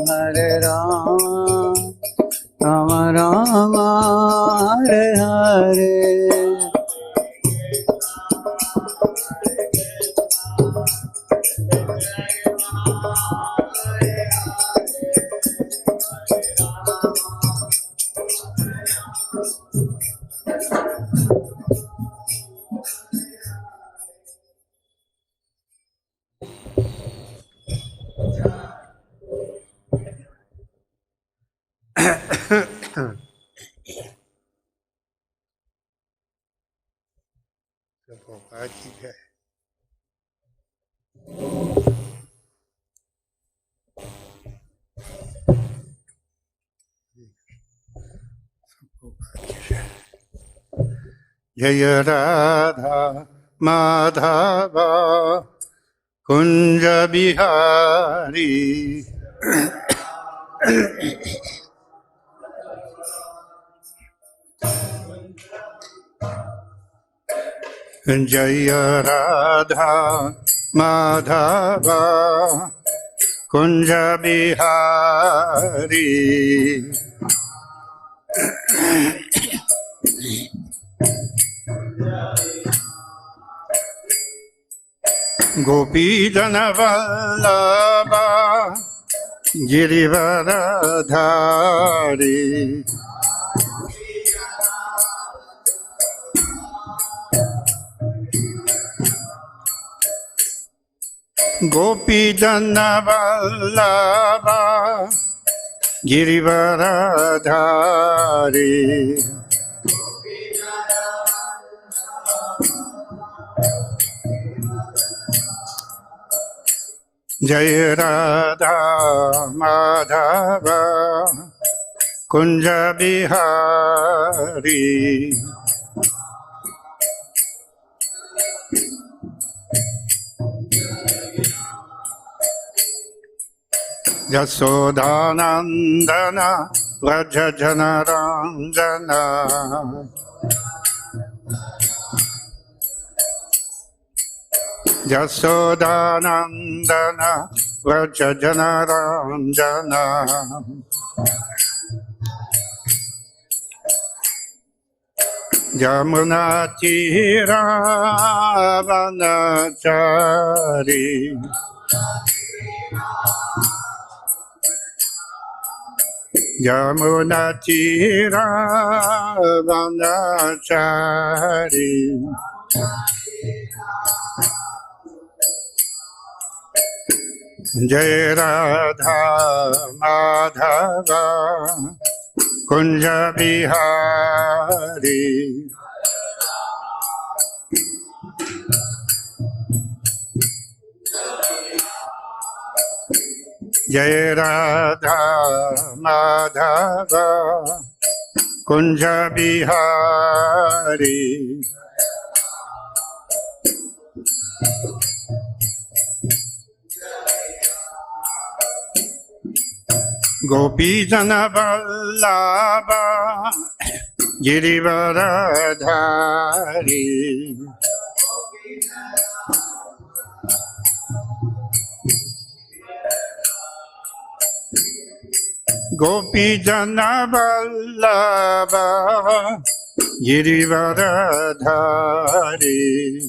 Hare Rama, Rama Rama, Hare Hare. Jaya Radha Madhava Kunja Bihari Jaya Radha Madhava Kunja Bihari Gopi Jana Vallabha Girivaradhari Gopi Jana Vallabha Girivaradhari Jaya Radha Madhava Kunja Bihari Yasodhanandana Vraja Janaranjana Yasodhanandana Vraja Janaranjana Yamuna Tira Vanachari Yamuna Tira Vanachari Jaya Radha Madhava Kunja Bihari Jaya Radha Madhava Kunja Bihari Gopi Jana Vallabha Girivaradhari Gopi Jana Vallabha Girivaradhari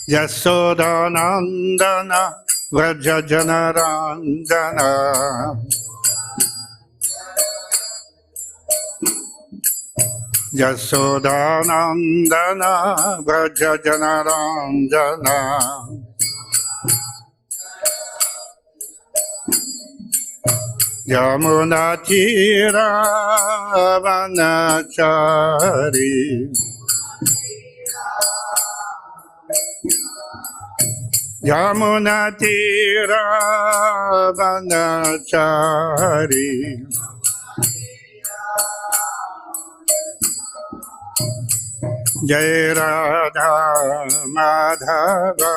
Yasodhanandana Vraja Janaranjana Yasodhanandana Vraja Janaranjana Yamuna Tira Vanachari Yamuna Tira Vanachari Jaya Radha Madhava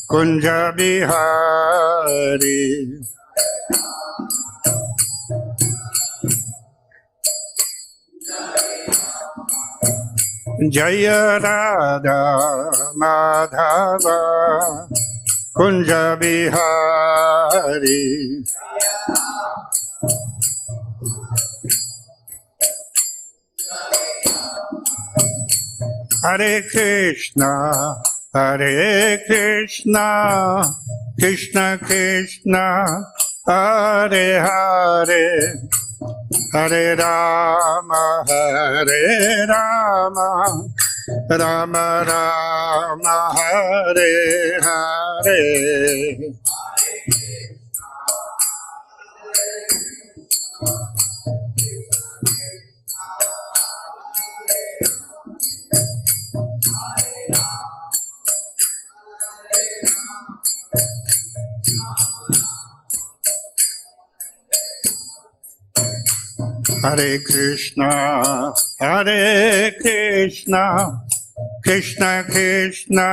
Kunja Bihari Jaya Radha Madhava Kunja Bihari. Hare Krishna, Hare Krishna, Krishna Krishna, Hare Hare, Hare Rama, Hare Rama, Rama Rama, Hare Hare. Hare Krishna, Hare Krishna, Krishna Krishna,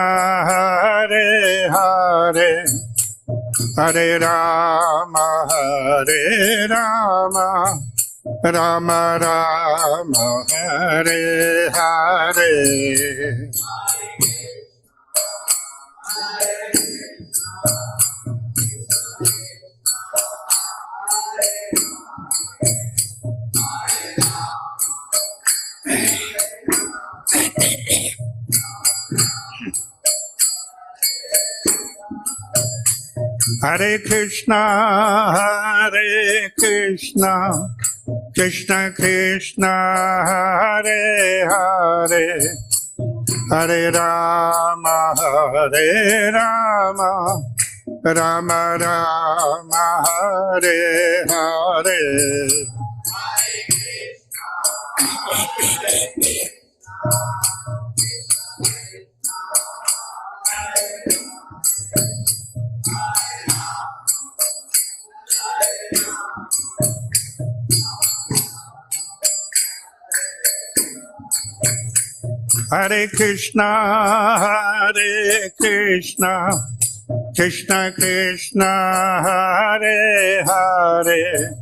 Hare Hare, Hare Rama, Hare Rama, Rama Rama, Hare Hare. Hare Krishna, Hare Krishna, Krishna Krishna, Hare Hare, Hare Rama, Hare Rama, Rama Rama, Hare Hare. Hare Krishna, Hare Krishna, Krishna Krishna, Hare Hare,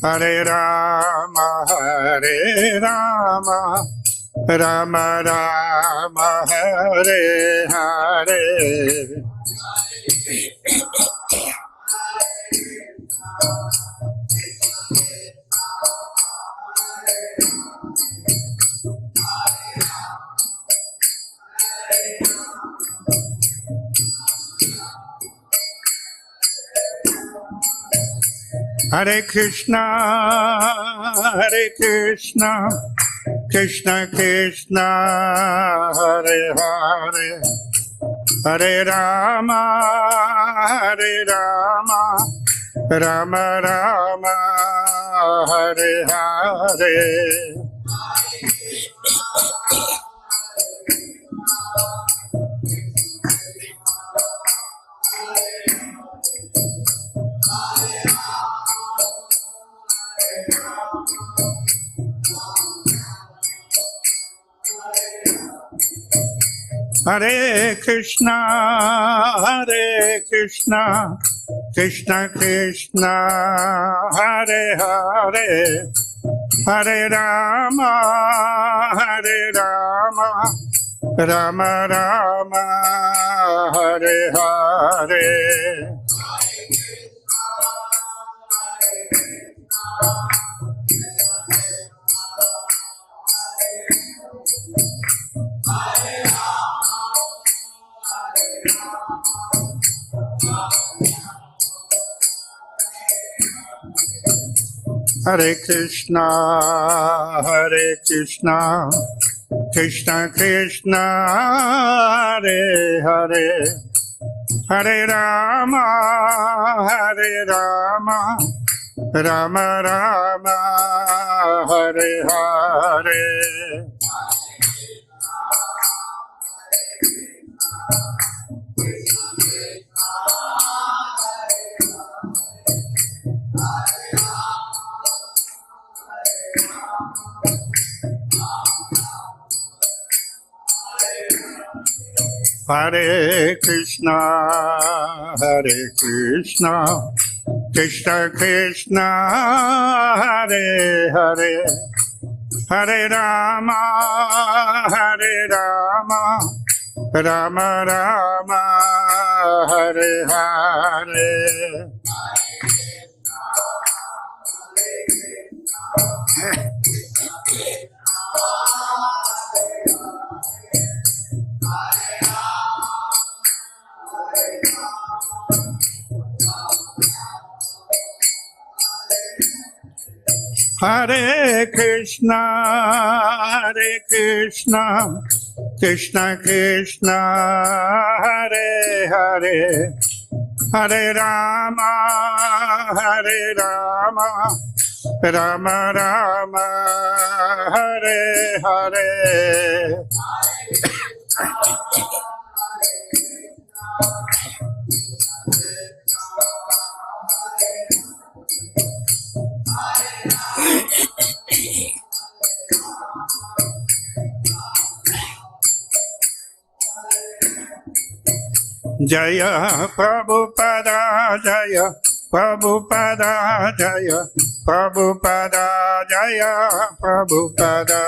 Hare Rama, Hare Rama, Rama Rama, Hare Hare. Hare Krishna, Hare Krishna, Krishna Krishna, Hare Hare, Hare Rama, Hare Rama, Rama Rama, Hare Hare. Hare Krishna, Hare Krishna, Krishna Krishna, Hare Hare, Hare Rama, Hare Rama, Rama Rama, Hare Hare. Hare Krishna, Hare Krishna, Krishna Krishna, Hare Hare, Hare Rama, Hare Rama, Rama Rama, Hare Hare. Hare Krishna, Hare Krishna, Krishna Krishna, Hare Hare, Hare Rama, Hare Rama, Rama Rama, Hare Hare. Hare Krishna, Hare Krishna, Krishna Krishna, Hare Hare, Hare Rama, Hare Rama, Rama Rama, Hare Hare. Jaya Prabhupada, Jaya Prabhupada, Jaya Prabhupada, Jaya Prabhupada.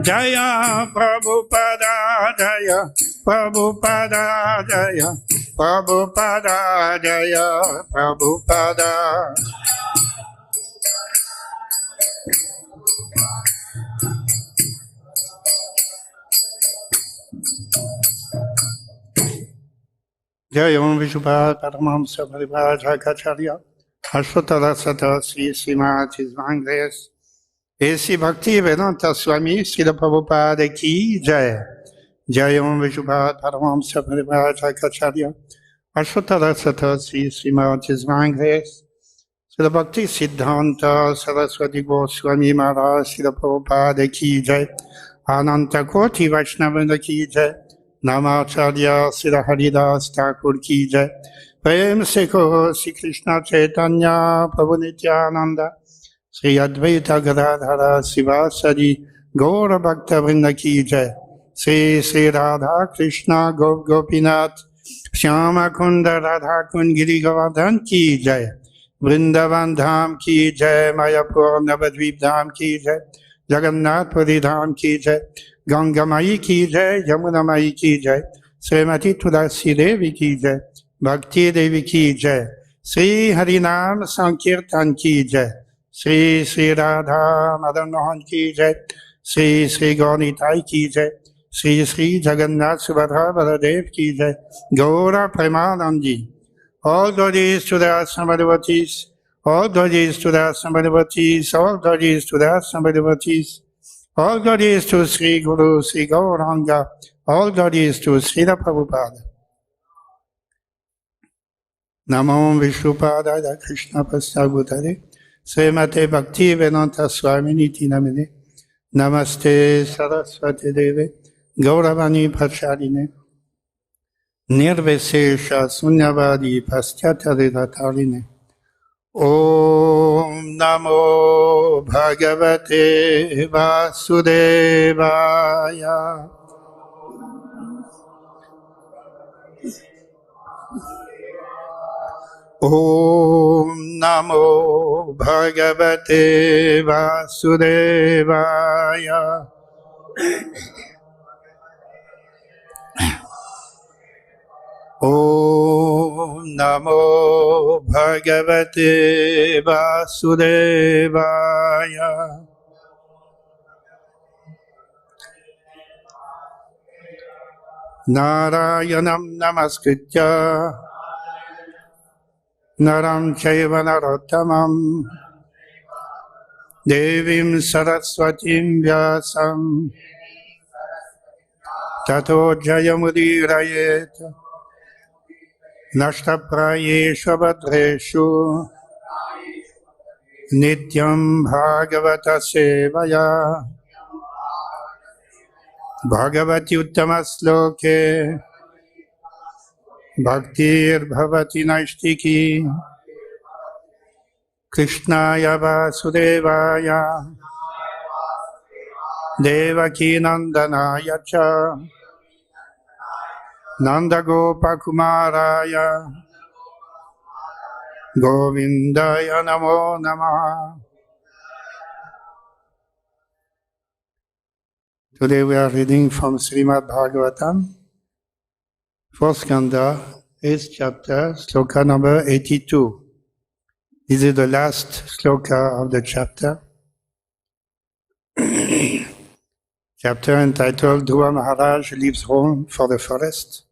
Jaya Prabhupada, Jaya Prabhupada, Jaya Prabhupada, Jaya Prabhupada. Jaya Om Vishubha Paramamsa Parivraja Kacharya Ashvatara Sata Sri Srimad His Grace Esi Bhakti Vedanta Swami Srila Prabhupada Ki Jai. Jaya Om Vishubha Paramamsa Parivraja Kacharya Ashvatara Sata Sri Srimad His Grace Srila Bhakti Siddhanta Saraswati Goswami Maharaj Srila Prabhupada Ki Jai. Ananta Koti Vaishnavanda Ki Jai. Namacharya Srila Haridas Thakur Ki Jai. Prem se Kho Sri Krishna Chaitanya Prabhu Nityananda Sri Advaita Gadadhara Sivasadi Gaura Bhakta Vrinda Ki Jai. Sri Sri Radha Krishna Gop Gopinath Shyama Kunda Radha Kund Giri Govardhan Ki Jai. Vrindavan Dham Ki Jai. Mayapur Navadvip Dham Ki Jai. Jagannath Puri Dham Ki Jai. Ganga Mai Ki Jai, Yamuna Mai Ki Jai, Srimati Tulasi Devi Ki Jai, Bhakti Devi Ki Jai, Sri Harinam Sankirtan Ki Jai, Sri Sri Radha Madan Mohan Ki Jai, Sri Sri Gaunitai Ki Jai, Sri Sri Jagannath Subhadra Baladev Ki Jai, Gaura Premanandi. All glories to the Asambhadavatis, all glories to the Asambhadavatis, all glories to the Asambhadavatis. All glories to Sri Guru, Sri Gauranga, all glories to Srila Prabhupada. Namo Vishnupadaya Krishna Pastabhutare, Srimate Bhakti Vedanta Swamini Namine, Namaste Saraswati Deve, Gauravani Pracharine, Nirvesesha Sunyavadi Paschataridatarine. Om Namo Bhagavate Vasudevaya. Om Namo Bhagavate Vasudevaya. Om Namo Bhagavate Vasudevaya. Narayanam Namaskritya Naram Chaiva Narottamam Devim Saraswatim Vyasam Tato Jayamudirayet Nashtaprayeshu Bhadreshu Nityam Bhagavata Sevaya Bhagavati Uttamasloke Bhaktir Bhavati Naistiki Krishnaya Vasudevaya Devaki Nandanaya Cha Nandagopakumaraya Govindaya Namo Namaha. Today we are reading from Srimad Bhagavatam, 4th Skanda, 8th chapter, sloka number 82. This is the last sloka of the chapter. Chapter entitled Dhruva Maharaj leaves home for the forest.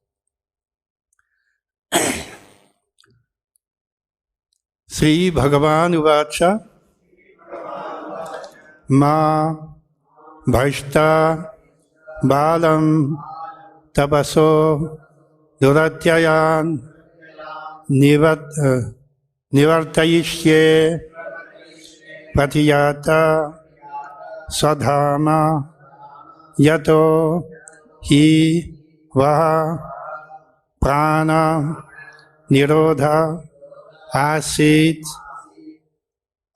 Sri Bhagavan Uvacha Ma Bhaishta Balam Tapaso Duratyayan Nivartayishye Patiyata Sadhama Yato Hi Vaha Prana Nirodha Asit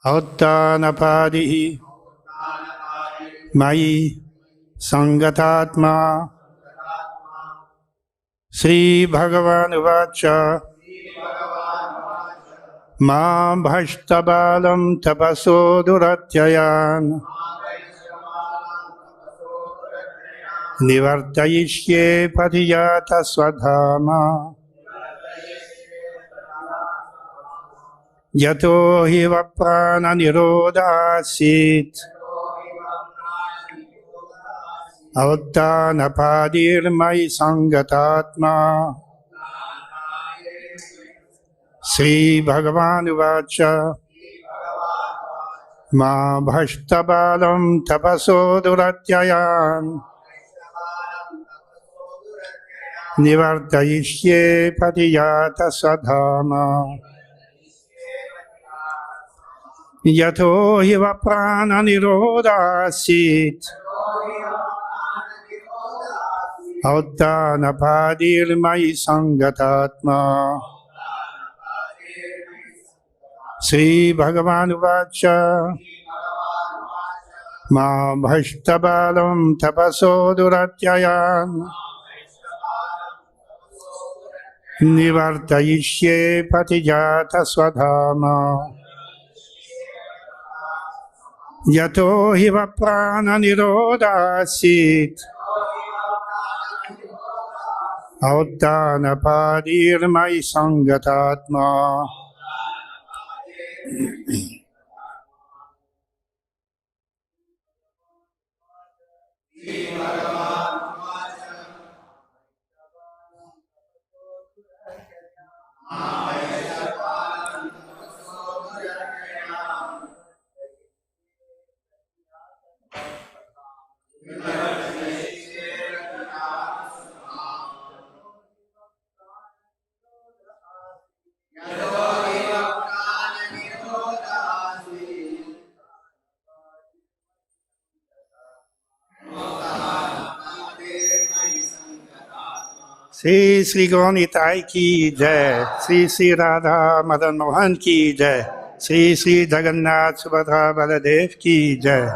Auttanapadihi Mai Sangatatma. Sri Bhagavan Uvacha Ma Bhashtabalam Tapaso Duratyayan Nivartayishye Patiyata Swadhama Yato hi vaprana nirodasit Autanapadir mai sangatatma. Sri Bhagavan Uvacha Ma Bhashtabalam Tapaso Duratyayan Nivartayishye Patiyata Sadhama Yato hi vaprana nirodasit Autanapadir mai sangatatma. Sri Bhagavan Uvacha Ma Bhashtabalam Tapaso Duratyayan Nivartayishye Patijata Swadhama Yato hi vaprana nirodasit Autanapadir mai sangatatma. Shri Shri गौनिताई की जय, श्री श्री राधा मदन मोहन की जय, श्री श्री जगन्नाथ सुभद्रा बलदेव की जय।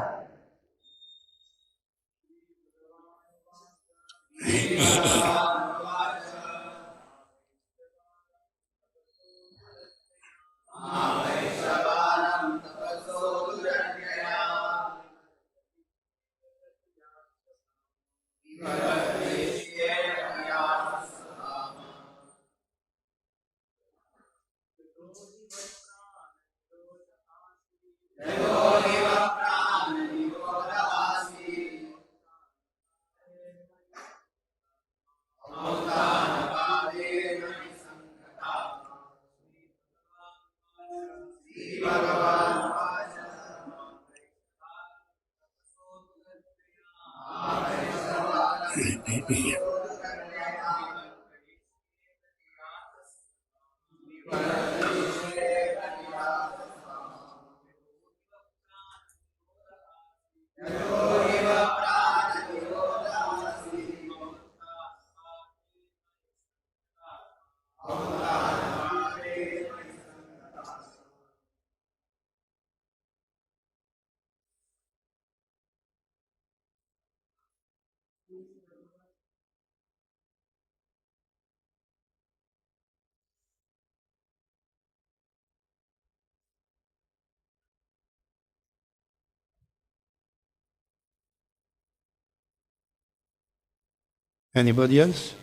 Anybody else?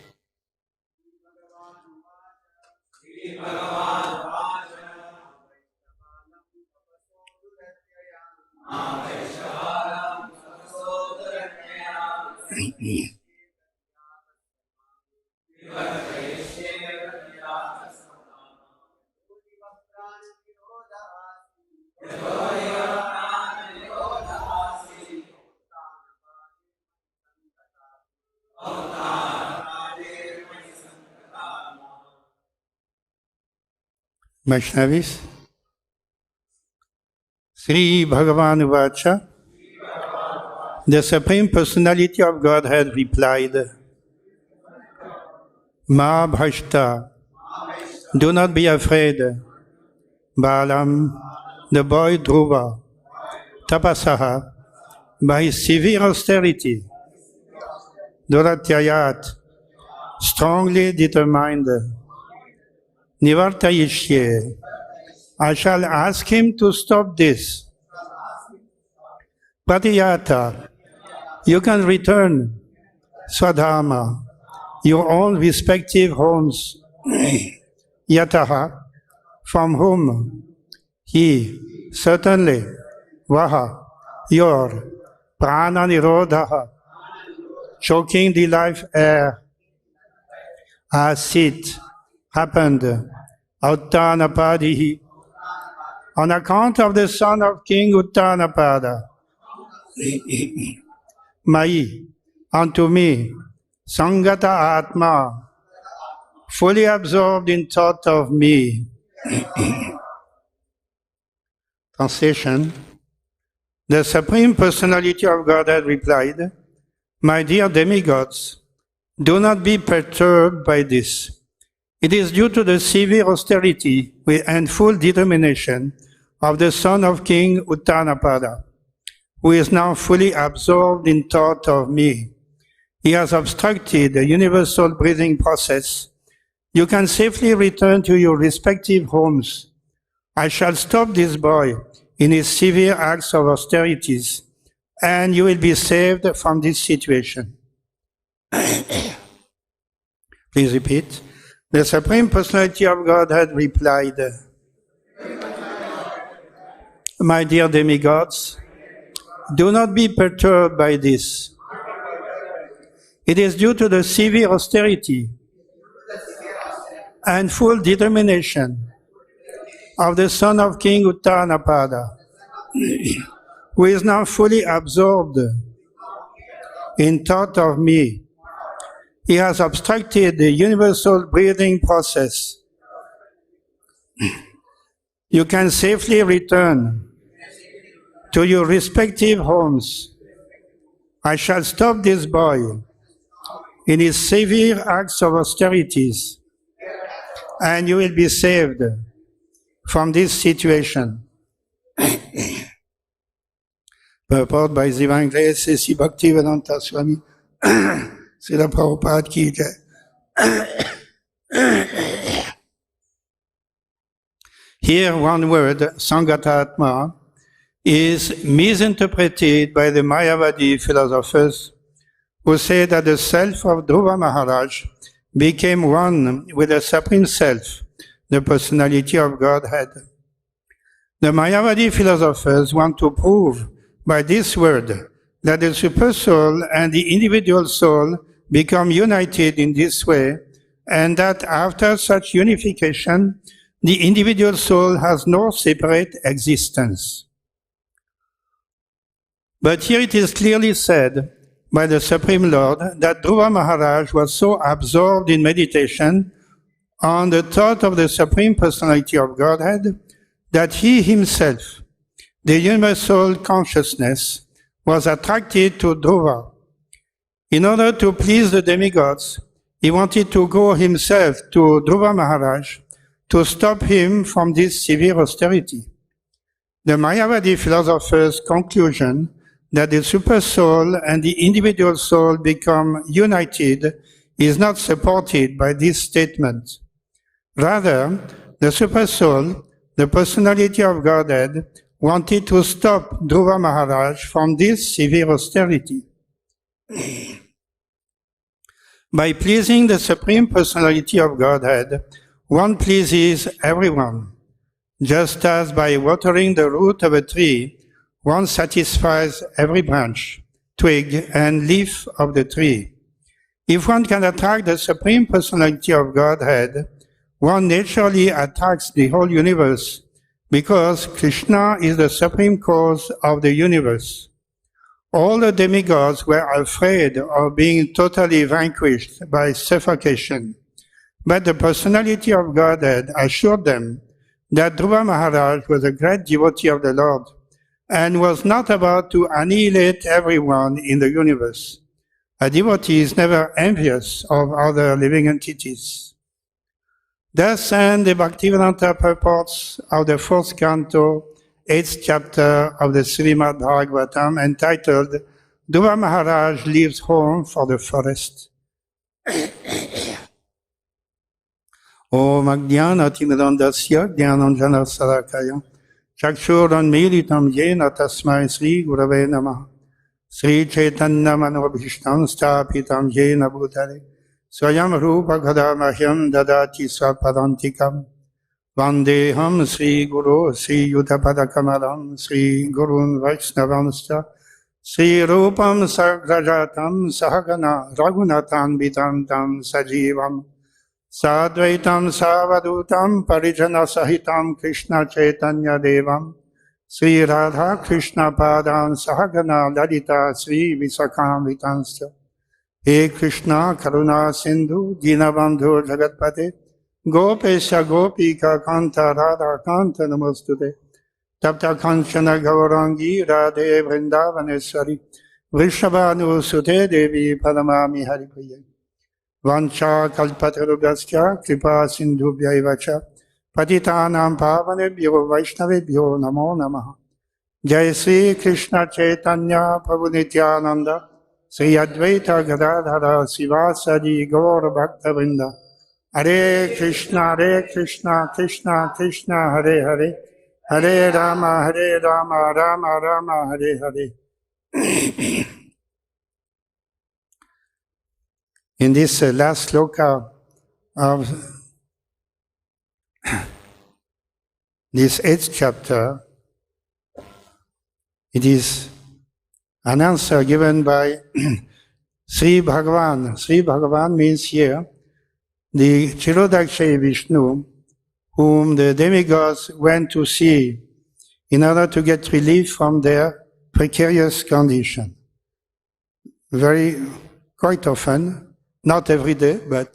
Vaishnavis? Sri Bhagavan Uvacha, the Supreme Personality of Godhead replied, Ma Bhashta, do not be afraid. Balaam, the boy Dhruva, Tapasaha, by his severe austerity, Duratyayat, strongly determined, Nivartayishye, I shall ask him to stop this. Pratiyata, you can return, Swadharma, your own respective homes, Yataha, from whom he, certainly, Vaha, your, Prana Nirodhaha, choking the life air, Asit, happened, Uttanapadhi, on account of the son of King Uttanapada. Mai, unto me, Sangata Atma, fully absorbed in thought of me. Translation. The Supreme Personality of Godhead replied, My dear demigods, do not be perturbed by this. It is due to the severe austerity and full determination of the son of King Uttanapada, who is now fully absorbed in thought of me. He has obstructed the universal breathing process. You can safely return to your respective homes. I shall stop this boy in his severe acts of austerities, and you will be saved from this situation. Please repeat. The Supreme Personality of Godhead replied, My dear demigods, do not be perturbed by this. It is due to the severe austerity and full determination of the son of King Uttanapada, who is now fully absorbed in thought of me. He has obstructed the universal breathing process. You can safely return to your respective homes. I shall stop this boy in his severe acts of austerities, and you will be saved from this situation. Purport by His Divine Grace, Sri Bhaktivedanta Swami, Srila Prabhupada ki jai. Here one word, Sangatatma, is misinterpreted by the Mayavadi philosophers who say that the self of Dhruva Maharaj became one with the Supreme Self, the personality of Godhead. The Mayavadi philosophers want to prove by this word that the super soul and the individual soul become united in this way, and that after such unification, the individual soul has no separate existence. But here it is clearly said by the Supreme Lord that Dhruva Maharaj was so absorbed in meditation on the thought of the Supreme Personality of Godhead that he himself, the universal consciousness, was attracted to Dhruva. In order to please the demigods, he wanted to go himself to Dhruva Maharaj to stop him from this severe austerity. The Mayavadi philosophers' conclusion that the super soul and the individual soul become united is not supported by this statement. Rather, the super soul, the personality of Godhead, wanted to stop Dhruva Maharaj from this severe austerity. By pleasing the Supreme Personality of Godhead, one pleases everyone, just as by watering the root of a tree, one satisfies every branch, twig, and leaf of the tree. If one can attract the Supreme Personality of Godhead, one naturally attracts the whole universe, because Krishna is the supreme cause of the universe. All the demigods were afraid of being totally vanquished by suffocation, but the personality of Godhead assured them that Dhruva Maharaj was a great devotee of the Lord and was not about to annihilate everyone in the universe. A devotee is never envious of other living entities. Thus end the Bhaktivedanta purports of the 4th canto, 8th chapter of the Srimad Bhagavatam, entitled Dhruva Maharaj Leaves Home for the Forest. Om Ajnanatimidandasya Jnananjana Sarakaya Chakshuranmilitam Yena Tasmai Sri Gurave Namaha Sri Chaitanya Manobhishtam Stapitam Yena Bhutale Swayam Rupa Gadamahyam Dadati Swapadantikam Vandeham Sri Guru Sri Yudapada Kamalam Sri Gurun Vaishnavanscha Sri Rupam Sagrajatam Sahagana Raghunatan Bitam Tam Sajivam Sadvaitam Savadutam Parijana Sahitam Krishna Chaitanya Devam Sri Radha Krishna Padan Sahagana Lalita Sri Visakam Vitansya He Krishna Karuna Sindhu Dinabandhu Jagatpate Gopesha Gopika Kanta Radha Kanta Namostute Tapta Kanchana Gaurangi Radhe Vrindavaneshwari Vrishabhanu Sute Devi Padamami Haripriya Vancha Kalpatarubhasya Kripa Sindhubhya Vacha Patitanam Pavanebhyo Vaishnavebhyo Namo Namaha Jai Sri Krishna Chaitanya Prabhu Nityananda Sri Advaita Gadadhara Sivasadi Gaur Bhakta Vrinda Hare Krishna Krishna Krishna Hare Hare Hare Rama Rama Rama Hare Hare. In this last sloka of this 8th chapter, it is an answer given by Sri Bhagavan. Sri Bhagavan means here the Chirodakshayi Vishnu, whom the demigods went to see in order to get relief from their precarious condition. Quite often, not every day, but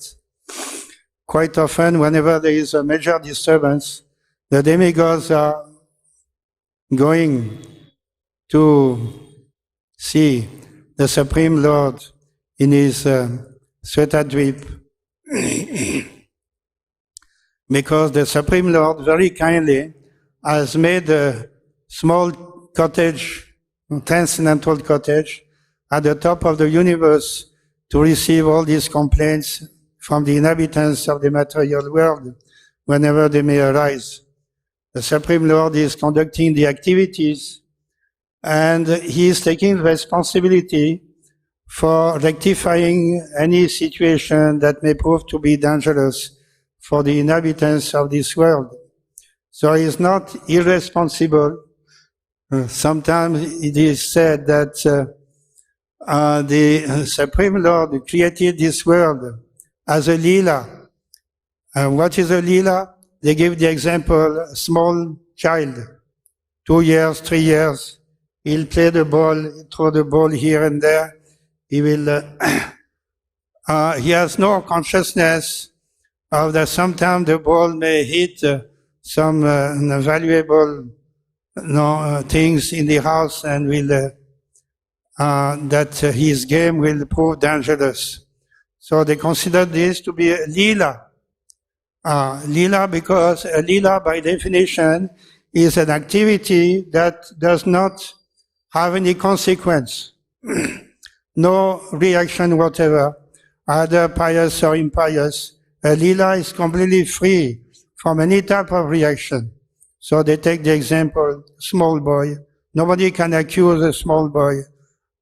quite often, whenever there is a major disturbance, the demigods are going to see the Supreme Lord in his Svetadvip, because the Supreme Lord very kindly has made a small cottage, transcendental cottage, at the top of the universe to receive all these complaints from the inhabitants of the material world whenever they may arise. The Supreme Lord is conducting the activities and he is taking responsibility for rectifying any situation that may prove to be dangerous for the inhabitants of this world. So he is not irresponsible. Sometimes it is said that the Supreme Lord created this world as a lila. And what is a lila? They give the example, a small child, 2 years, 3 years, he'll play the ball, throw the ball here and there. He will, he has no consciousness of that sometimes the ball may hit some valuable things in the house and will that his game will prove dangerous. So they consider this to be a lila. Lila because a lila by definition is an activity that does not have any consequence. No reaction whatever, either pious or impious. A lila is completely free from any type of reaction. So they take the example, small boy. Nobody can accuse a small boy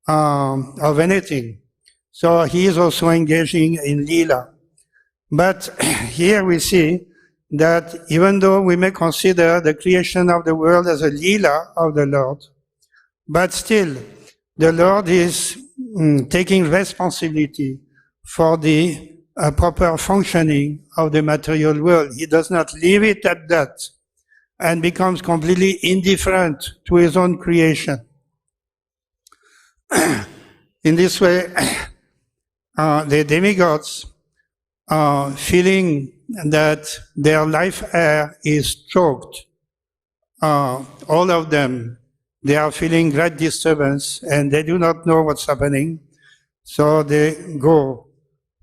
of anything. So he is also engaging in Leela. But here we see that even though we may consider the creation of the world as a Leela of the Lord, but still the Lord is taking responsibility for the proper functioning of the material world. He does not leave it at that and becomes completely indifferent to his own creation. In this way, the demigods are feeling that their life air is choked. All of them, they are feeling great disturbance and they do not know what's happening. So they go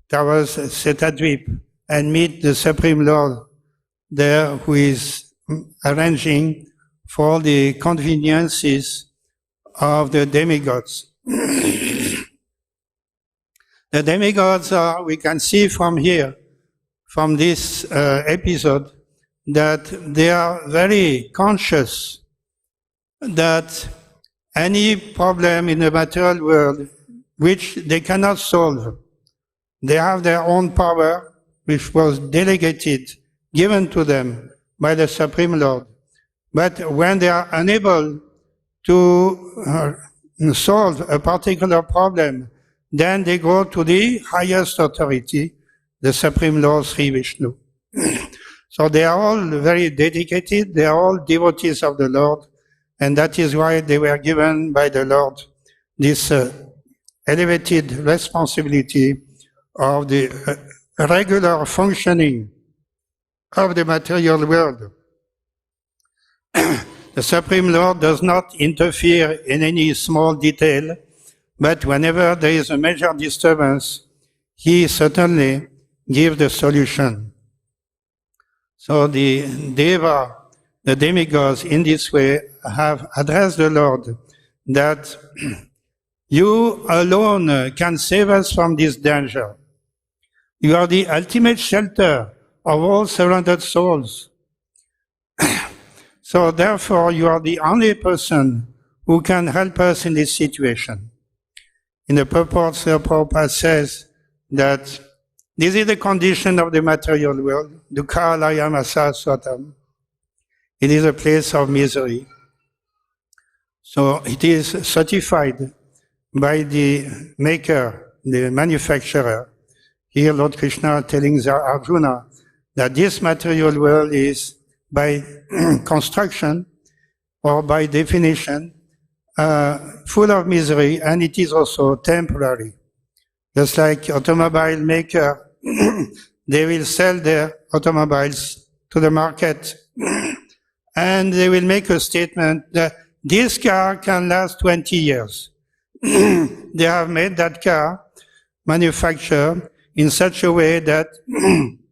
towards Setadvip and meet the Supreme Lord there, who is arranging for the conveniences of the demigods. The demigods are, we can see from here, from this episode, that they are very conscious that any problem in the material world which they cannot solve, they have their own power, which was delegated, given to them by the Supreme Lord. But when they are unable to solve a particular problem, then they go to the highest authority, the Supreme Lord Sri Vishnu. So they are all very dedicated, they are all devotees of the Lord, and that is why they were given by the Lord this elevated responsibility of the regular functioning of the material world. The Supreme Lord does not interfere in any small detail, but whenever there is a major disturbance, he certainly gives the solution. So the Deva, the demigods, in this way have addressed the Lord that you alone can save us from this danger. You are the ultimate shelter of all surrounded souls. So therefore, you are the only person who can help us in this situation. In the purport, Srila Prabhupada says that this is the condition of the material world, dukkha layam asaswatam. It is a place of misery. So it is certified by the maker, the manufacturer. Here Lord Krishna telling Arjuna that this material world is by construction or by definition full of misery, and it is also temporary. Just like automobile maker, they will sell their automobiles to the market and they will make a statement that this car can last 20 years. They have made that car manufactured in such a way that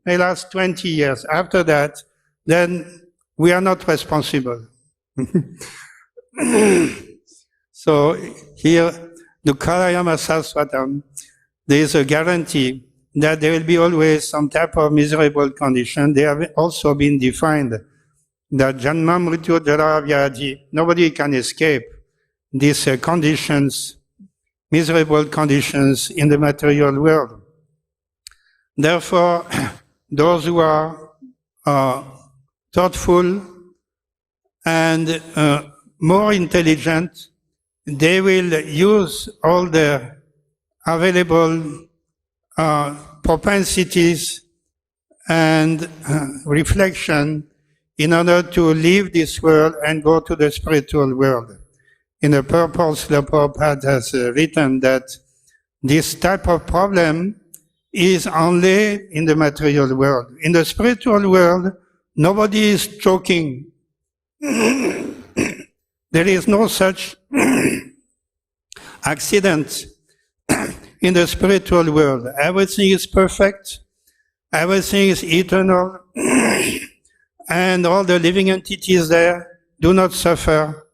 may last 20 years. After that, then we are not responsible. So here, Dukkarayam Asaswatam, there is a guarantee that there will be always some type of miserable condition. They have also been defined that Janma Mrityu Jara Vyadhi, nobody can escape these conditions, miserable conditions in the material world. Therefore, those who are thoughtful and more intelligent, they will use all the available propensities and reflection in order to leave this world and go to the spiritual world. In the purpose, the Prabhupada has written that this type of problem is only in the material world. In the spiritual world, nobody is choking. There is no such accident in the spiritual world. Everything is perfect, everything is eternal, and all the living entities there do not suffer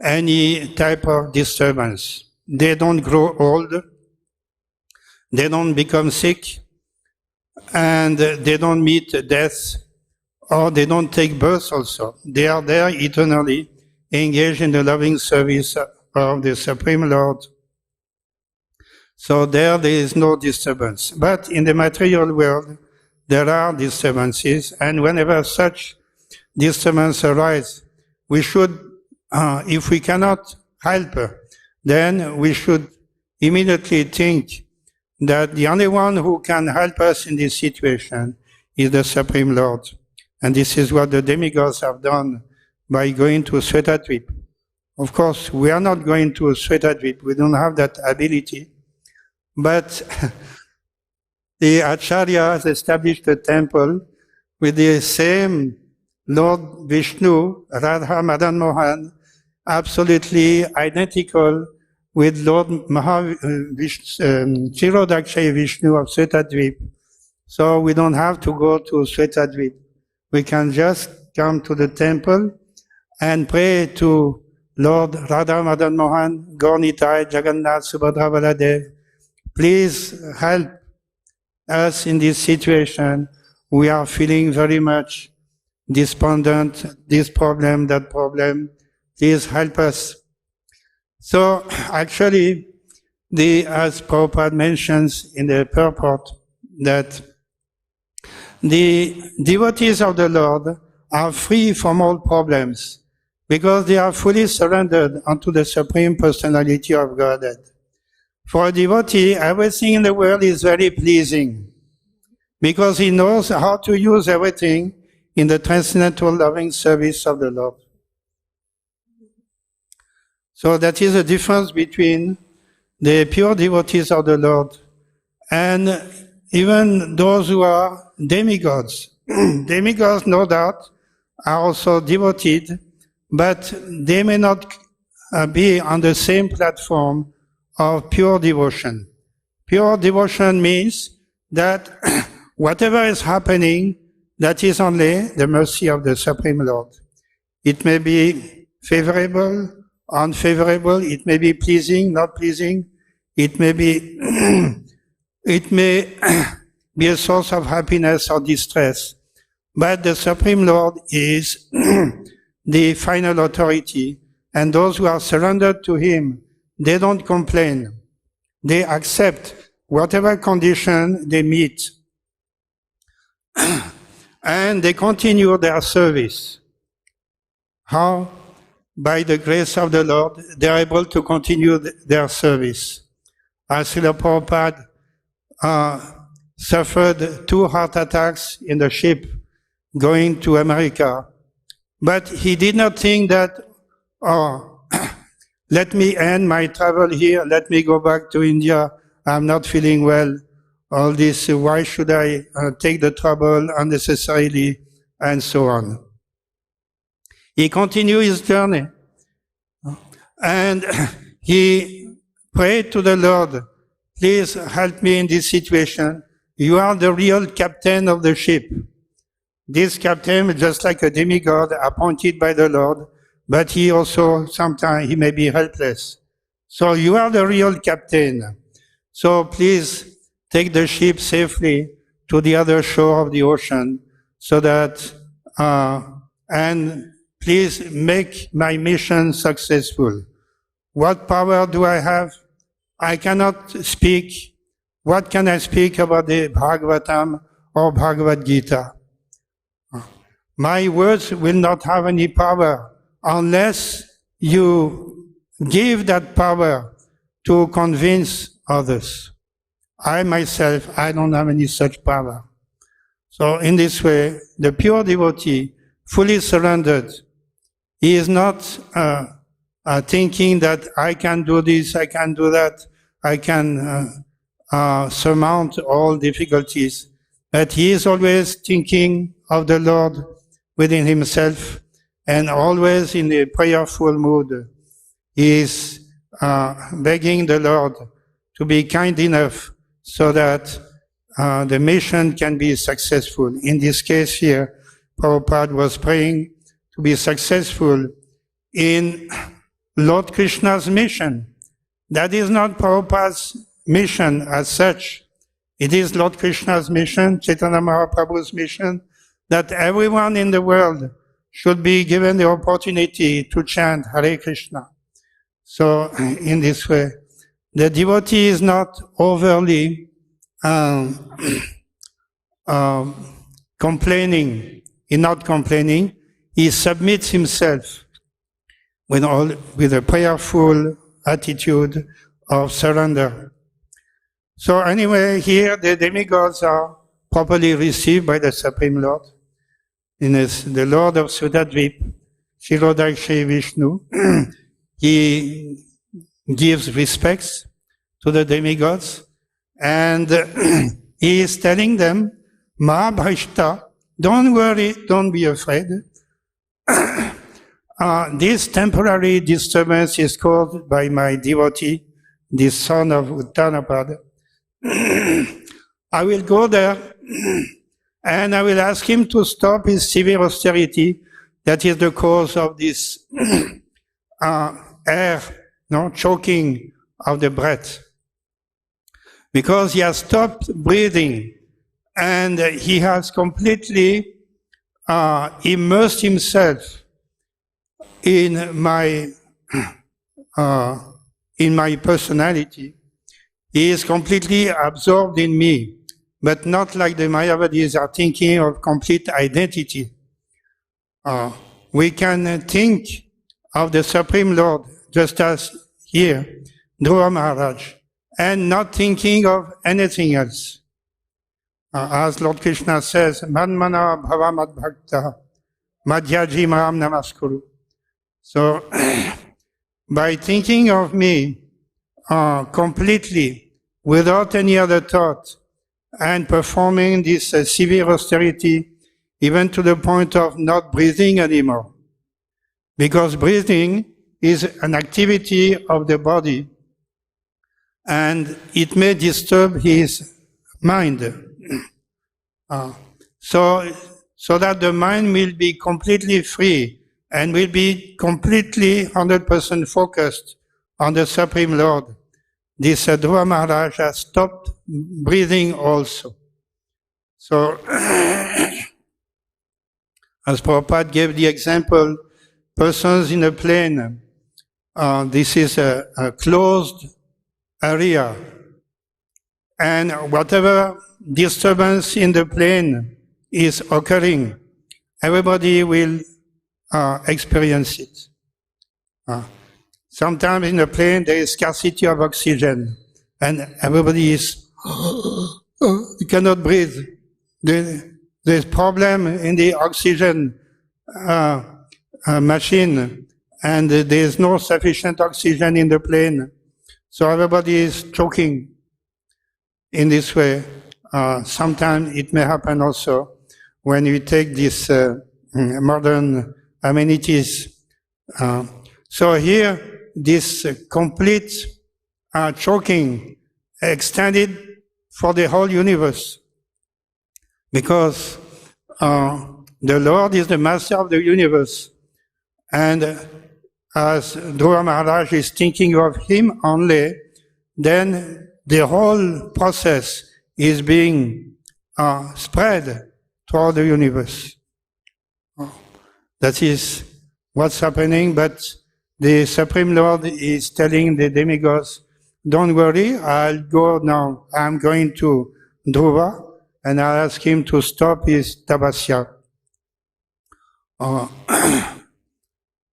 any type of disturbance. They don't grow old, they don't become sick, and they don't meet death, or they don't take birth also. They are there eternally, engaged in the loving service of the Supreme Lord. So there is no disturbance. But in the material world, there are disturbances, and whenever such disturbance arise, we should, if we cannot help, then we should immediately think that the only one who can help us in this situation is the Supreme Lord. And this is what the demigods have done by going to Svetadvip. Of course, we are not going to Svetadvip. We don't have that ability. But the Acharya has established a temple with the same Lord Vishnu, Radha Madan Mohan, absolutely identical with Lord Kshirodakshayi Vishnu of Svetadvip. So we don't have to go to Svetadvip. We can just come to the temple and pray to Lord Radha Madan Mohan, Gaurnitai, Jagannath, Subhadra Baladev. Please help us in this situation. We are feeling very much despondent, this problem, that problem. Please help us. So actually, as Prabhupada mentions in the purport, that the devotees of the Lord are free from all problems because they are fully surrendered unto the Supreme Personality of Godhead. For a devotee, everything in the world is very pleasing because he knows how to use everything in the transcendental loving service of the Lord. So that is the difference between the pure devotees of the Lord and even those who are demigods. Demigods, no doubt, are also devoted, but they may not be on the same platform of pure devotion. Pure devotion means that whatever is happening, that is only the mercy of the Supreme Lord. It may be favorable, unfavorable, it may be pleasing, not pleasing, it may be be a source of happiness or distress. But the Supreme Lord is the final authority, and those who are surrendered to Him, they don't complain. They accept whatever condition they meet. And they continue their service. How? By the grace of the Lord, they are able to continue their service. As Srila Prabhupada suffered 2 heart attacks in the ship going to America, but he did not think that, let me end my travel here, let me go back to India, I'm not feeling well, all this, why should I take the trouble unnecessarily, and so on. He continued his journey, and he prayed to the Lord, please help me in this situation. You are the real captain of the ship. This captain is just like a demigod appointed by the Lord, but he also, sometimes, he may be helpless. So you are the real captain. So please take the ship safely to the other shore of the ocean so that, and please make my mission successful. What power do I have? I cannot speak. What can I speak about the Bhagavatam or Bhagavad Gita? My words will not have any power unless you give that power to convince others. I myself, I don't have any such power. So in this way, the pure devotee, fully surrendered, he is not thinking that I can do this, I can do that, I can surmount all difficulties. But he is always thinking of the Lord within himself and always in a prayerful mood. He is begging the Lord to be kind enough so that the mission can be successful. In this case here, Prabhupada was praying to be successful in Lord Krishna's mission. That is not Prabhupada's mission as such. It is Lord Krishna's mission, Chaitanya Mahaprabhu's mission, that everyone in the world should be given the opportunity to chant Hare Krishna. So in this way, the devotee is not overly complaining. He's not complaining. He submits himself with a prayerful attitude of surrender. So anyway, here the demigods are properly received by the Supreme Lord. The Lord of Sudadvip, Shirodakshi Vishnu, he gives respects to the demigods, and he is telling them, Mahabhrishta, don't worry, don't be afraid. This temporary disturbance is caused by my devotee, the son of Uttanapad. I will go there and I will ask him to stop his severe austerity that is the cause of this choking of the breath. Because he has stopped breathing and he has completely immersed himself in my personality. He is completely absorbed in me, but not like the Mayavadis are thinking of complete identity. We can think of the Supreme Lord, just as here, Dhruva Maharaj, and not thinking of anything else. As Lord Krishna says, Manmana bhava madbhakta madhyaji maram namaskuru. So, by thinking of me completely, without any other thought, and performing this severe austerity, even to the point of not breathing anymore. Because breathing is an activity of the body, and it may disturb his mind. So that the mind will be completely free and will be completely 100% focused on the Supreme Lord. This Dhruva Maharaj has stopped breathing also. So, as Prabhupada gave the example, persons in a plane, this is a closed area, and whatever disturbance in the plane is occurring, everybody will experience it. Sometimes in a plane there is scarcity of oxygen, and everybody is, you cannot breathe. There's problem in the oxygen machine, and there's no sufficient oxygen in the plane. So everybody is choking in this way. Sometimes it may happen also when we take these modern amenities. So here, this complete choking extended for the whole universe, because the Lord is the master of the universe, and as Dhruva Maharaj is thinking of him only, then the whole process is being spread throughout the universe. That is what's happening, but the Supreme Lord is telling the demigods, don't worry, I'll go now. I'm going to Dhruva, and I'll ask him to stop his tapasya.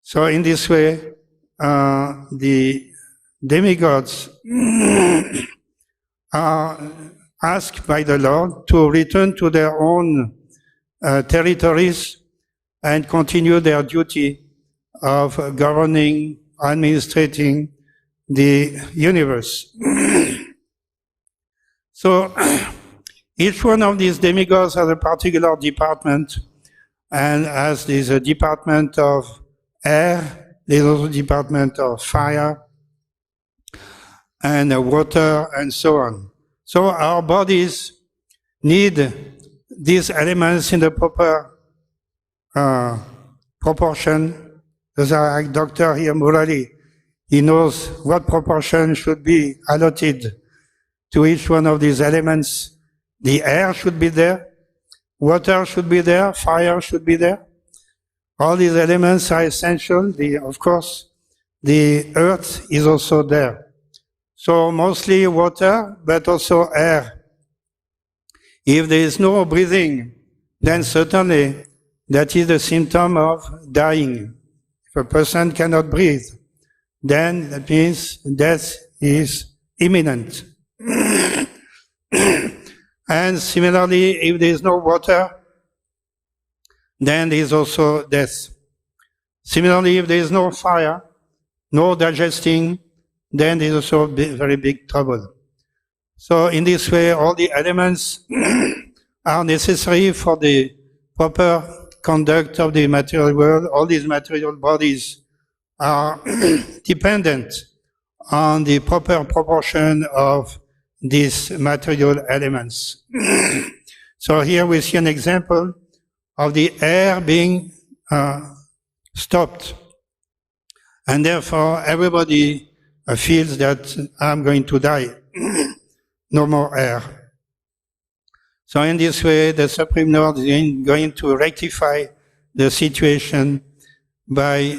So in this way, the demigods are asked by the Lord to return to their own territories and continue their duty of governing, administrating the universe. So each one of these demigods has a particular department, and as there's a department of air, there's also a department of fire and water and so on. So our bodies need these elements in the proper proportion. There's a doctor here, Murali. He knows what proportion should be allotted to each one of these elements. The air should be there, water should be there, fire should be there. All these elements are essential. Of course, the earth is also there. So mostly water, but also air. If there is no breathing, then certainly that is a symptom of dying. If a person cannot breathe, then that means death is imminent. And similarly, if there is no water, then there is also death. Similarly, if there is no fire, no digesting, then there is also very big trouble. So in this way, all the elements are necessary for the proper conduct of the material world. All these material bodies are dependent on the proper proportion of these material elements. So here we see an example of the air being stopped. And therefore, everybody feels that I'm going to die. No more air. So in this way, the Supreme Lord is going to rectify the situation by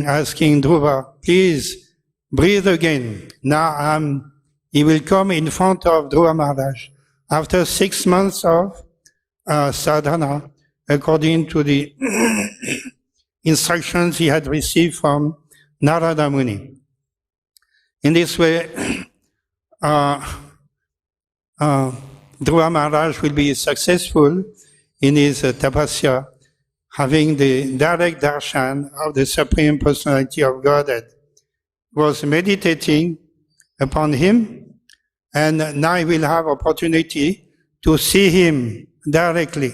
asking Dhruva, please breathe again. Now he will come in front of Dhruva Maharaj after 6 months of sadhana, according to the instructions he had received from Narada Muni. In this way, Dhruva Maharaj will be successful in his tapasya, having the direct darshan of the Supreme Personality of Godhead. He was meditating upon him, and now he will have opportunity to see him directly.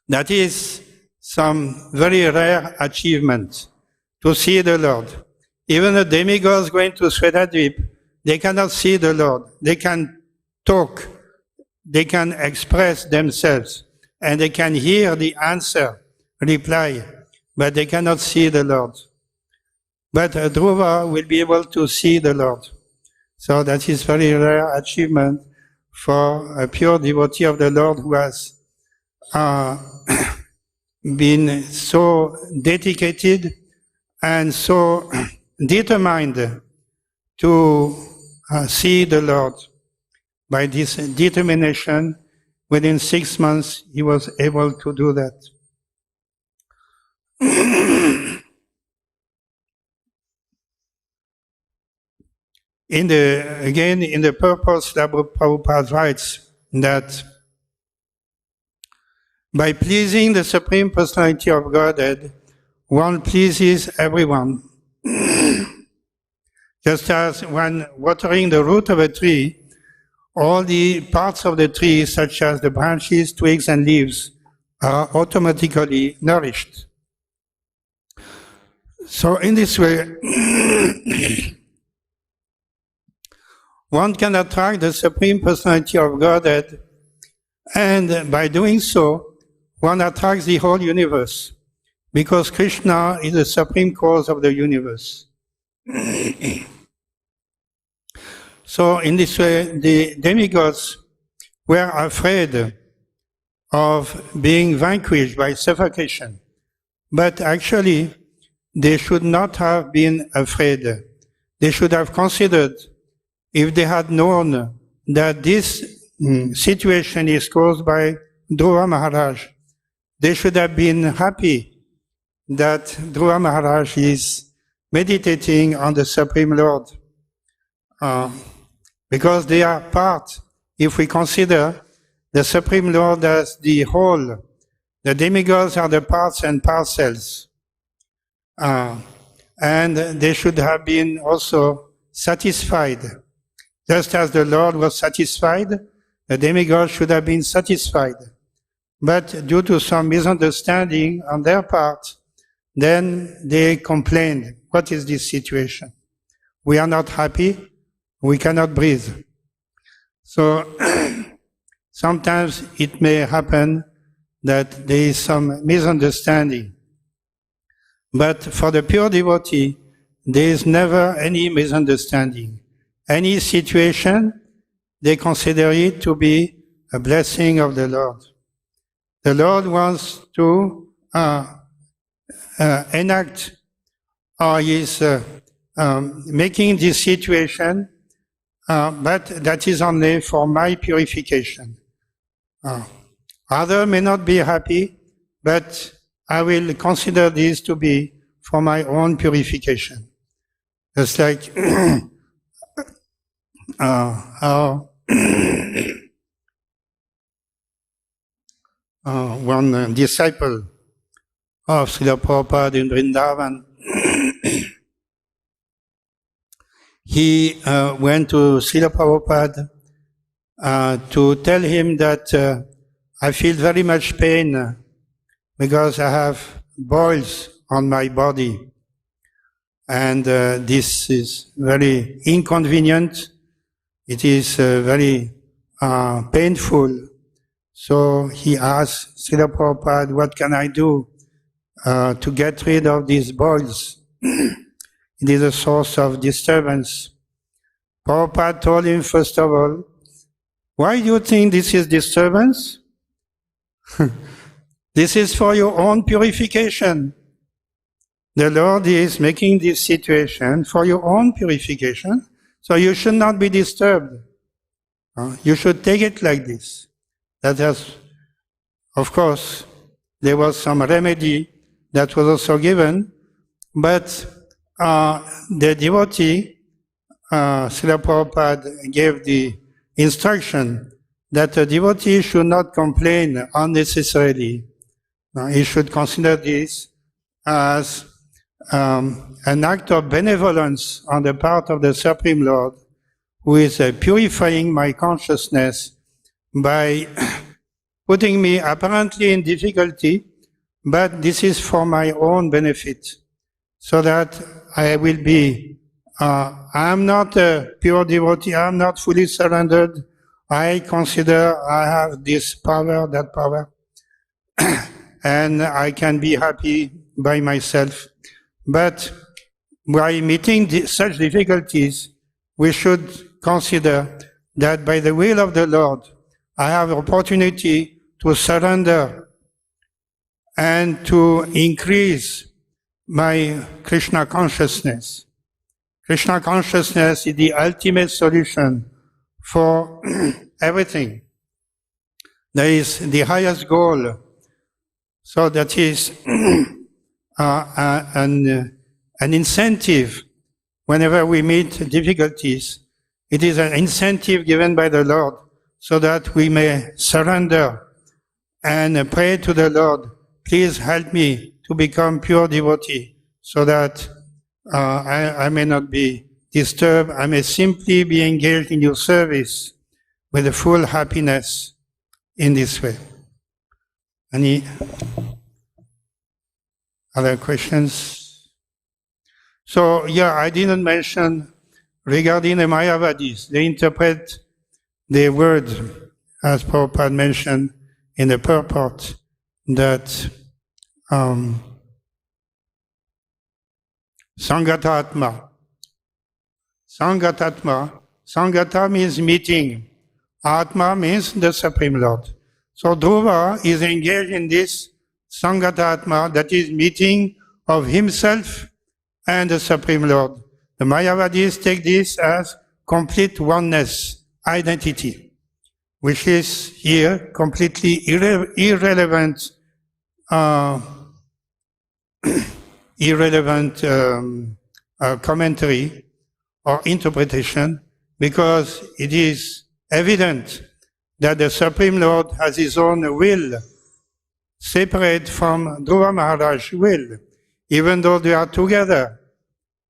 That is some very rare achievement, to see the Lord. Even the demigods going to Svetadvip, they cannot see the Lord. They can talk, they can express themselves, and they can hear the answer, reply, but they cannot see the Lord. But Dhruva will be able to see the Lord. So that is very rare achievement for a pure devotee of the Lord who has been so dedicated and so determined to see the Lord. By this determination, within 6 months, he was able to do that. In the purpose, Prabhupada writes that by pleasing the Supreme Personality of Godhead, one pleases everyone. Just as when watering the root of a tree, all the parts of the tree, such as the branches, twigs, and leaves, are automatically nourished. So in this way, one can attract the Supreme Personality of Godhead, and by doing so, one attracts the whole universe, because Krishna is the supreme cause of the universe. So in this way, the demigods were afraid of being vanquished by suffocation. But actually, they should not have been afraid. They should have considered, if they had known that this situation is caused by Dhruva Maharaj, they should have been happy that Dhruva Maharaj is meditating on the Supreme Lord. Because they are part, if we consider the Supreme Lord as the whole, the demigods are the parts and parcels. And they should have been also satisfied. Just as the Lord was satisfied, the demigods should have been satisfied. But due to some misunderstanding on their part, then they complained, what is this situation? We are not happy, we cannot breathe. So sometimes it may happen that there is some misunderstanding. But for the pure devotee, there is never any misunderstanding. Any situation, they consider it to be a blessing of the Lord. The Lord wants to enact his making this situation, but that is only for my purification. Others may not be happy, but I will consider this to be for my own purification. Just like one disciple of Srila Prabhupada in Vrindavan, he went to Srila Prabhupada to tell him that I feel very much pain because I have boils on my body. And this is very inconvenient. It is very painful. So he asked Srila Prabhupada, what can I do to get rid of these boils? It is a source of disturbance. Prabhupada told him, first of all, why do you think this is disturbance? This is for your own purification. The Lord is making this situation for your own purification, so you should not be disturbed. You should take it like this. That has, of course, there was some remedy that was also given, but the devotee, Srila Prabhupada gave the instruction that a devotee should not complain unnecessarily. He should consider this as an act of benevolence on the part of the Supreme Lord, who is purifying my consciousness by putting me apparently in difficulty, but this is for my own benefit, so that I will be, I am not a pure devotee, I am not fully surrendered, I consider I have this power, that power, and I can be happy by myself. But by meeting such difficulties, we should consider that by the will of the Lord, I have opportunity to surrender and to increase my Krishna consciousness. Krishna consciousness is the ultimate solution for everything. That is the highest goal. So that is an incentive whenever we meet difficulties. It is an incentive given by the Lord so that we may surrender and pray to the Lord, please help me to become pure devotee so that I may not be disturbed, I may simply be engaged in your service with a full happiness in this way. Any other questions? So, yeah, I didn't mention regarding the Mayavadis. They interpret the word, as Prabhupada mentioned in the purport, that Sangatatma. Sangata means meeting. Atma means the Supreme Lord. So Dhruva is engaged in this Sangatatma, that is meeting of himself and the Supreme Lord. The Mayavadis take this as complete oneness, identity, which is here completely irrelevant commentary or interpretation, because it is evident that the Supreme Lord has his own will, separate from Dhruva Maharaj's will, even though they are together.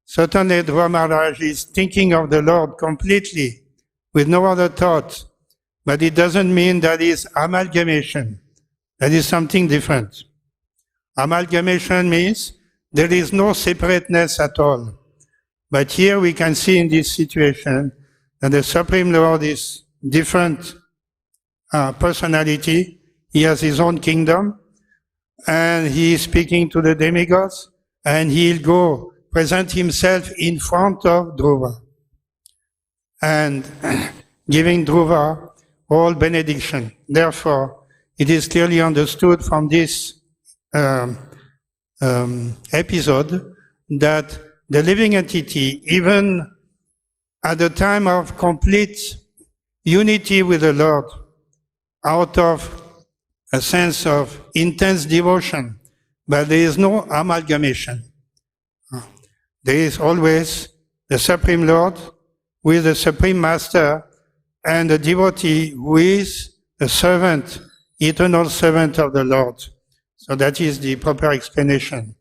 Certainly Dhruva Maharaj is thinking of the Lord completely, with no other thought, but it doesn't mean that is amalgamation. That is something different. Amalgamation means there is no separateness at all. But here we can see in this situation that the Supreme Lord is different personality. He has his own kingdom, and he is speaking to the demigods, and he'll go present himself in front of Dhruva and giving Dhruva all benediction. Therefore, it is clearly understood from this episode that the living entity, even at the time of complete unity with the Lord, out of a sense of intense devotion, but there is no amalgamation. There is always the Supreme Lord with the Supreme Master and the devotee who is the servant, eternal servant of the Lord. So that is the proper explanation.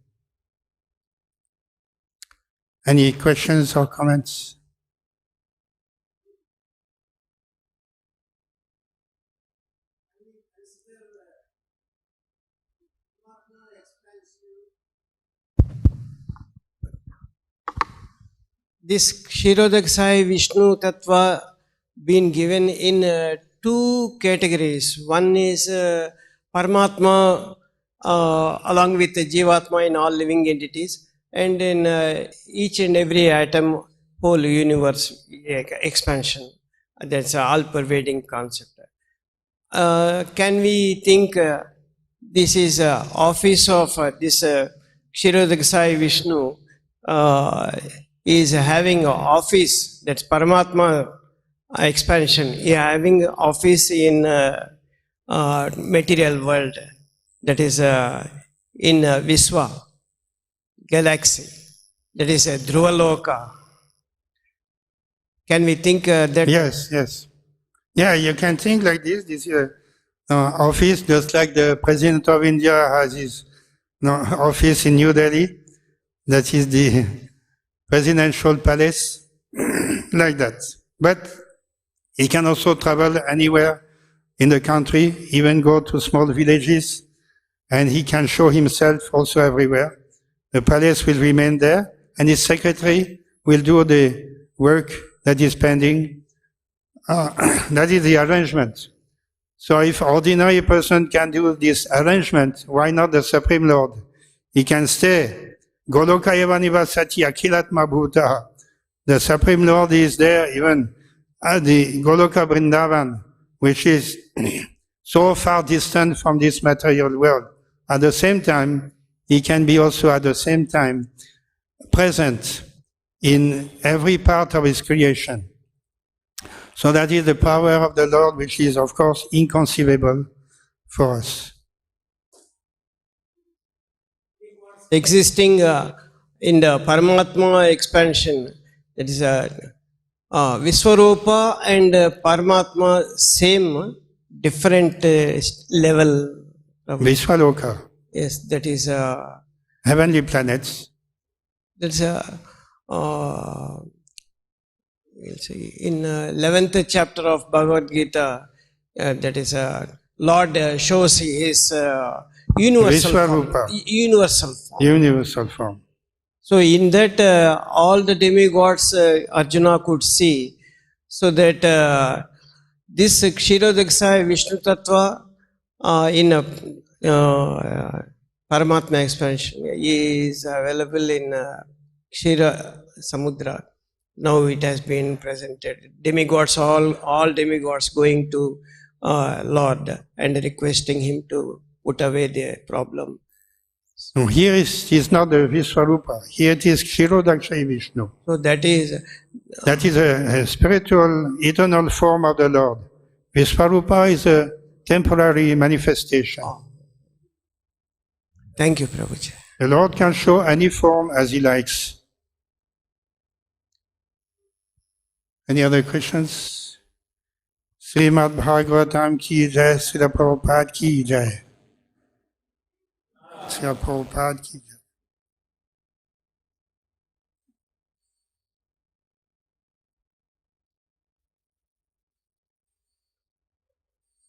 Any questions or comments? This Kshirodakshai Vishnu Tattva been given in two categories. One is Paramatma along with the Jivatma in all living entities, and in each and every atom, whole universe expansion. That's an all-pervading concept. Can we think this is office of this Kshirodakshai Vishnu is having an office, that's Paramatma expansion, is having office in material world, that is in Viswa, galaxy, that is Dhruvaloka. Can we think that? Yes, yes. Yeah, you can think like this. This is office, just like the President of India has his office in New Delhi. That is the presidential palace, like that. But he can also travel anywhere in the country, even go to small villages, and he can show himself also everywhere. The palace will remain there, and his secretary will do the work that is pending. That is the arrangement. So if ordinary person can do this arrangement, why not the Supreme Lord? He can stay. Goloka eva nivasati akhilatma bhuta. The Supreme Lord is there even at the Goloka Vrindavan, which is so far distant from this material world. At the same time, he can be also at the same time present in every part of his creation. So that is the power of the Lord, which is of course inconceivable for us. Existing in the Paramatma expansion, that is Viswarupa and Paramatma same, different level. Vishwaloka. Yes, that is Heavenly planets. That's we'll say in 11th chapter of Bhagavad Gita, that is Lord shows his universal form. Universal form. Universal form. So in that all the demigods Arjuna could see, so that this Kshirodakshaya Vishnu Tattva in Paramatma expansion is available in Kshira Samudra. Now it has been presented. Demigods, all demigods going to Lord and requesting him to put away their problem. So here is not the Vishwarupa. Here it is Kshirodakshaya Vishnu. So that is a spiritual, eternal form of the Lord. Vishwarupa is a temporary manifestation. Thank you, Prabhuji. The Lord can show any form as He likes. Any other questions? Srimad Bhagavatam ki jai, Srila Prabhupada ki jai. Srila Prabhupada ki jai.